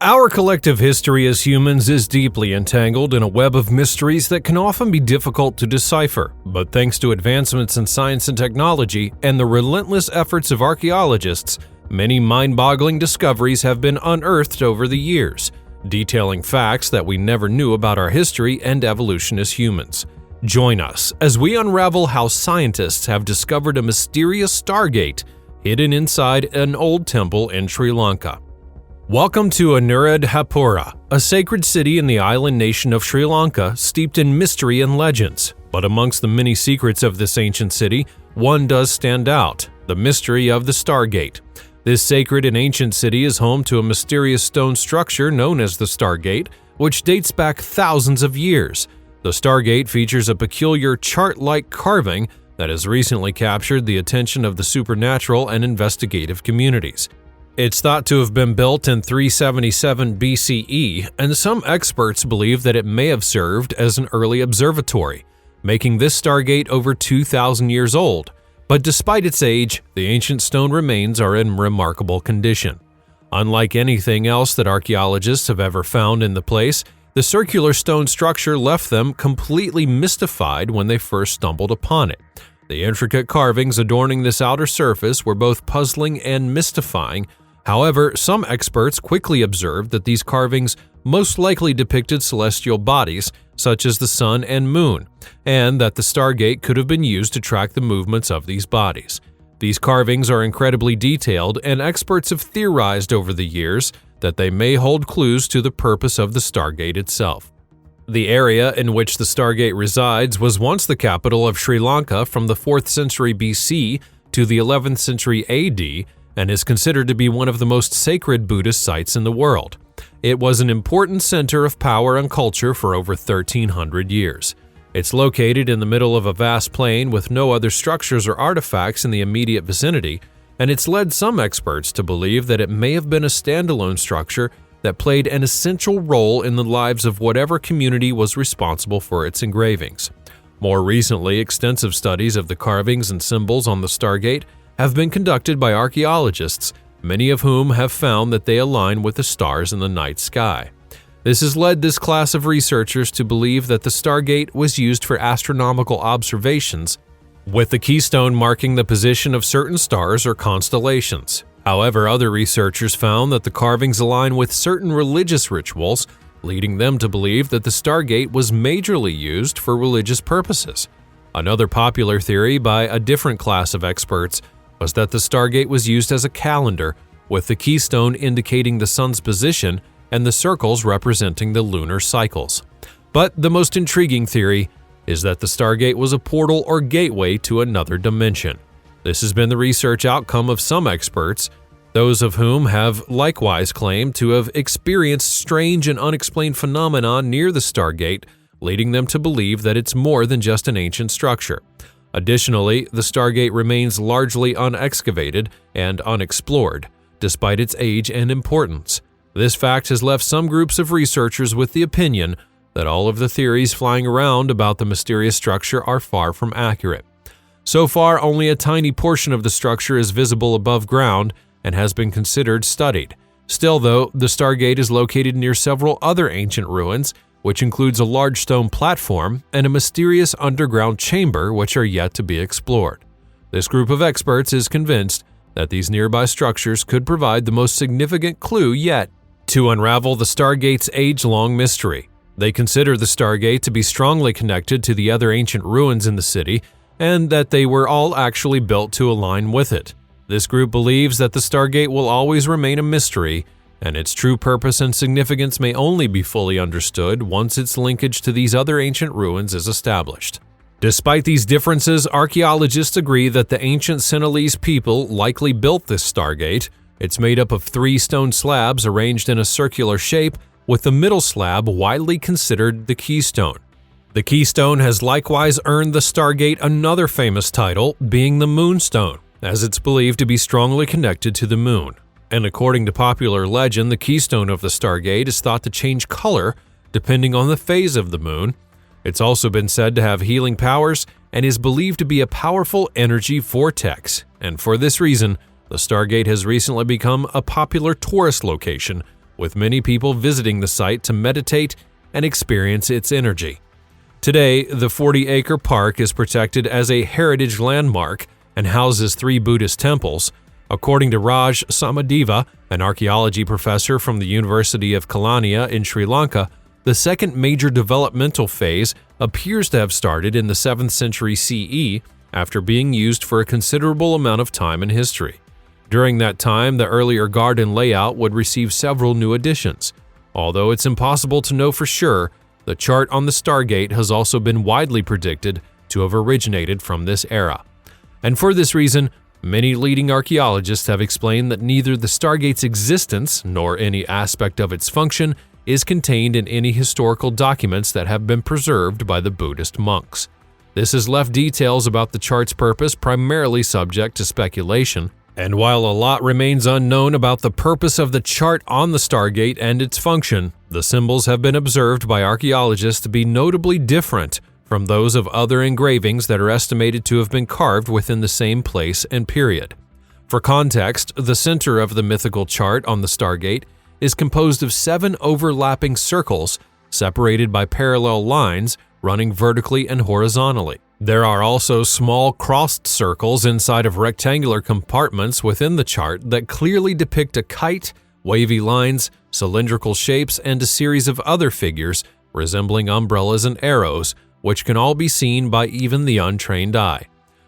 Our collective history as humans is deeply entangled in a web of mysteries that can often be difficult to decipher, but thanks to advancements in science and technology and the relentless efforts of archaeologists, many mind-boggling discoveries have been unearthed over the years, detailing facts that we never knew about our history and evolution as humans. Join us as we unravel how scientists have discovered a mysterious Stargate hidden inside an old temple in Sri Lanka. Welcome to Anuradhapura, a sacred city in the island nation of Sri Lanka steeped in mystery and legends. But amongst the many secrets of this ancient city, one does stand out: the mystery of the Stargate. This sacred and ancient city is home to a mysterious stone structure known as the Stargate, which dates back thousands of years. The Stargate features a peculiar chart-like carving that has recently captured the attention of the supernatural and investigative communities. It's thought to have been built in 377 BCE, and some experts believe that it may have served as an early observatory, making this Stargate over 2,000 years old. But despite its age, the ancient stone remains are in remarkable condition. Unlike anything else that archaeologists have ever found in the place, the circular stone structure left them completely mystified when they first stumbled upon it. The intricate carvings adorning this outer surface were both puzzling and mystifying. However, some experts quickly observed that these carvings most likely depicted celestial bodies, such as the sun and moon, and that the Stargate could have been used to track the movements of these bodies. These carvings are incredibly detailed, and experts have theorized over the years that they may hold clues to the purpose of the Stargate itself. The area in which the Stargate resides was once the capital of Sri Lanka from the 4th century BC to the 11th century AD, and is considered to be one of the most sacred Buddhist sites in the world. It was an important center of power and culture for over 1,300 years. It's located in the middle of a vast plain with no other structures or artifacts in the immediate vicinity, and it's led some experts to believe that it may have been a standalone structure that played an essential role in the lives of whatever community was responsible for its engravings. More recently, extensive studies of the carvings and symbols on the Stargate have been conducted by archaeologists, many of whom have found that they align with the stars in the night sky. This has led this class of researchers to believe that the Stargate was used for astronomical observations, with the keystone marking the position of certain stars or constellations. However, other researchers found that the carvings align with certain religious rituals, leading them to believe that the Stargate was majorly used for religious purposes. Another popular theory by a different class of experts was that the Stargate was used as a calendar, with the keystone indicating the sun's position and the circles representing the lunar cycles. But the most intriguing theory is that the Stargate was a portal or gateway to another dimension. This has been the research outcome of some experts, those of whom have likewise claimed to have experienced strange and unexplained phenomena near the Stargate, leading them to believe that it's more than just an ancient structure. Additionally, the Stargate remains largely unexcavated and unexplored, despite its age and importance. This fact has left some groups of researchers with the opinion that all of the theories flying around about the mysterious structure are far from accurate. So far, only a tiny portion of the structure is visible above ground and has been considered studied. Still, though, the Stargate is located near several other ancient ruins, which includes a large stone platform and a mysterious underground chamber which are yet to be explored. This group of experts is convinced that these nearby structures could provide the most significant clue yet to unravel the Stargate's age-long mystery. They consider the Stargate to be strongly connected to the other ancient ruins in the city, and that they were all actually built to align with it. This group believes that the Stargate will always remain a mystery, and its true purpose and significance may only be fully understood once its linkage to these other ancient ruins is established. Despite these differences, archaeologists agree that the ancient Sinhalese people likely built this Stargate. It's made up of 3 stone slabs arranged in a circular shape, with the middle slab widely considered the keystone. The keystone has likewise earned the Stargate another famous title, being the Moonstone, as it's believed to be strongly connected to the moon. And according to popular legend, the keystone of the Stargate is thought to change color depending on the phase of the moon. It's also been said to have healing powers and is believed to be a powerful energy vortex. And for this reason, the Stargate has recently become a popular tourist location, with many people visiting the site to meditate and experience its energy. Today, the 40-acre park is protected as a heritage landmark and houses 3 Buddhist temples. According to Raj Samadeva, an archaeology professor from the University of Kelaniya in Sri Lanka, the second major developmental phase appears to have started in the 7th century CE after being used for a considerable amount of time in history. During that time, the earlier garden layout would receive several new additions. Although it's impossible to know for sure, the chart on the Stargate has also been widely predicted to have originated from this era. And for this reason, many leading archaeologists have explained that neither the Stargate's existence nor any aspect of its function is contained in any historical documents that have been preserved by the Buddhist monks. This has left details about the chart's purpose primarily subject to speculation, and while a lot remains unknown about the purpose of the chart on the Stargate and its function, the symbols have been observed by archaeologists to be notably different from those of other engravings that are estimated to have been carved within the same place and period. For context, the center of the mythical chart on the Stargate is composed of 7 overlapping circles separated by parallel lines running vertically and horizontally. There are also small crossed circles inside of rectangular compartments within the chart that clearly depict a kite, wavy lines, cylindrical shapes, and a series of other figures resembling umbrellas and arrows, which can all be seen by even the untrained eye.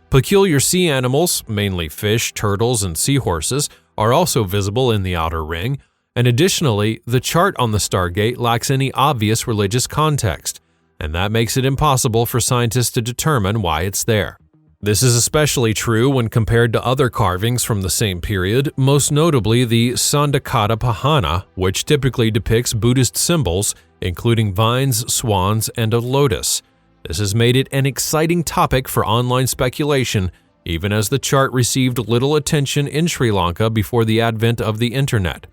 Peculiar sea animals, mainly fish, turtles, and seahorses, are also visible in the outer ring, and additionally, the chart on the Stargate lacks any obvious religious context, and that makes it impossible for scientists to determine why it's there. This is especially true when compared to other carvings from the same period, most notably the Sandakata Pahana, which typically depicts Buddhist symbols, including vines, swans, and a lotus. This has made it an exciting topic for online speculation, even as the chart received little attention in Sri Lanka before the advent of the internet.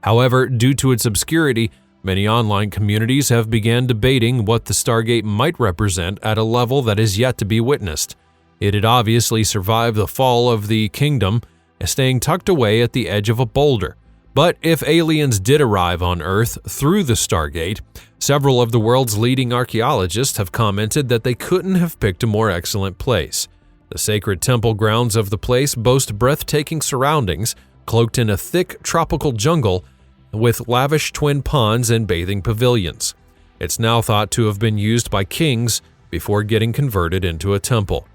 However, due to its obscurity, many online communities have begun debating what the Stargate might represent at a level that is yet to be witnessed. It had obviously survived the fall of the kingdom, staying tucked away at the edge of a boulder. But if aliens did arrive on Earth through the Stargate, several of the world's leading archaeologists have commented that they couldn't have picked a more excellent place. The sacred temple grounds of the place boast breathtaking surroundings, cloaked in a thick tropical jungle with lavish twin ponds and bathing pavilions. It's now thought to have been used by kings before getting converted into a temple.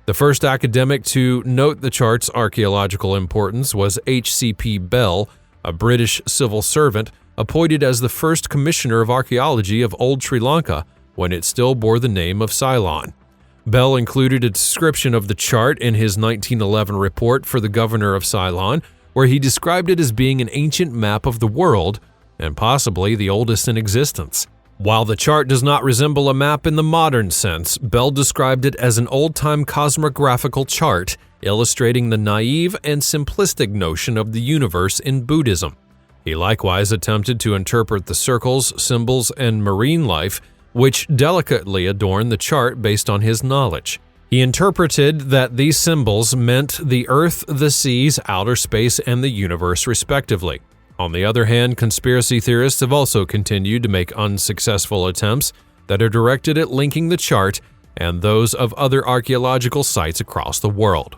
The first academic to note the chart's archaeological importance was H.C.P. Bell, a British civil servant appointed as the first commissioner of archaeology of Old Sri Lanka when it still bore the name of Ceylon. Bell included a description of the chart in his 1911 report for the governor of Ceylon, where he described it as being an ancient map of the world and possibly the oldest in existence. While the chart does not resemble a map in the modern sense, Bell described it as an old-time cosmographical chart illustrating the naive and simplistic notion of the universe in Buddhism. He likewise attempted to interpret the circles, symbols, and marine life, which delicately adorn the chart based on his knowledge. He interpreted that these symbols meant the Earth, the seas, outer space, and the universe respectively. On the other hand, conspiracy theorists have also continued to make unsuccessful attempts that are directed at linking the chart and those of other archaeological sites across the world.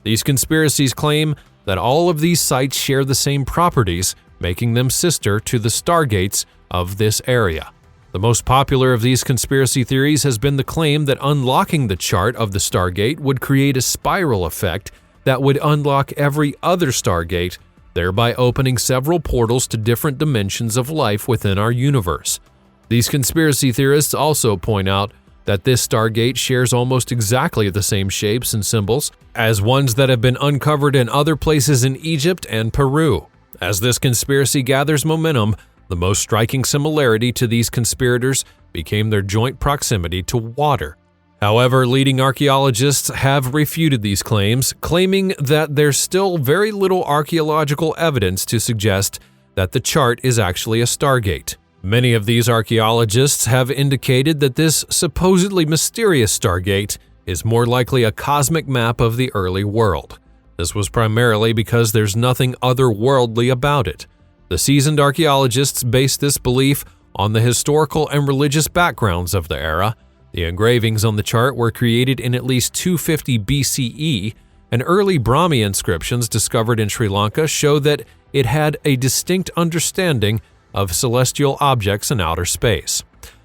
These conspiracies claim that all of these sites share the same properties, making them sister to the Stargates of this area. The most popular of these conspiracy theories has been the claim that unlocking the chart of the Stargate would create a spiral effect that would unlock every other Stargate, thereby opening several portals to different dimensions of life within our universe. These conspiracy theorists also point out that this Stargate shares almost exactly the same shapes and symbols as ones that have been uncovered in other places in Egypt and Peru. As this conspiracy gathers momentum, the most striking similarity to these conspirators became their joint proximity to water. However, leading archaeologists have refuted these claims, claiming that there's still very little archaeological evidence to suggest that the chart is actually a Stargate. Many of these archaeologists have indicated that this supposedly mysterious Stargate is more likely a cosmic map of the early world. This was primarily because there's nothing otherworldly about it. The seasoned archaeologists based this belief on the historical and religious backgrounds of the era. The engravings on the chart were created in at least 250 BCE, and early Brahmi inscriptions discovered in Sri Lanka show that it had a distinct understanding of celestial objects in outer space.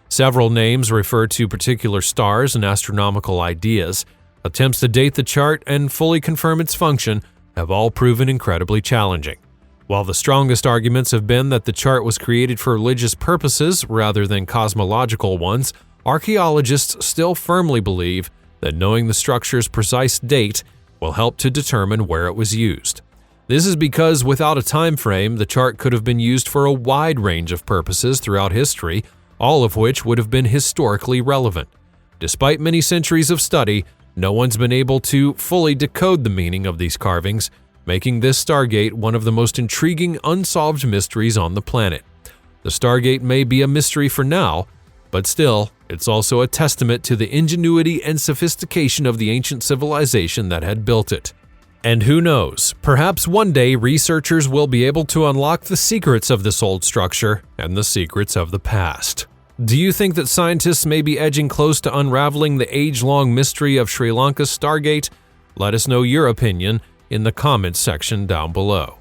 Several names refer to particular stars and astronomical ideas. Attempts to date the chart and fully confirm its function have all proven incredibly challenging. While the strongest arguments have been that the chart was created for religious purposes rather than cosmological ones, archaeologists still firmly believe that knowing the structure's precise date will help to determine where it was used. This is because without a time frame, the chart could have been used for a wide range of purposes throughout history, all of which would have been historically relevant. Despite many centuries of study, no one's been able to fully decode the meaning of these carvings, making this Stargate one of the most intriguing unsolved mysteries on the planet. The Stargate may be a mystery for now, but still, it's also a testament to the ingenuity and sophistication of the ancient civilization that had built it. And who knows, perhaps one day researchers will be able to unlock the secrets of this old structure and the secrets of the past. Do you think that scientists may be edging close to unraveling the age-long mystery of Sri Lanka's Stargate? Let us know your opinion in the comments section down below.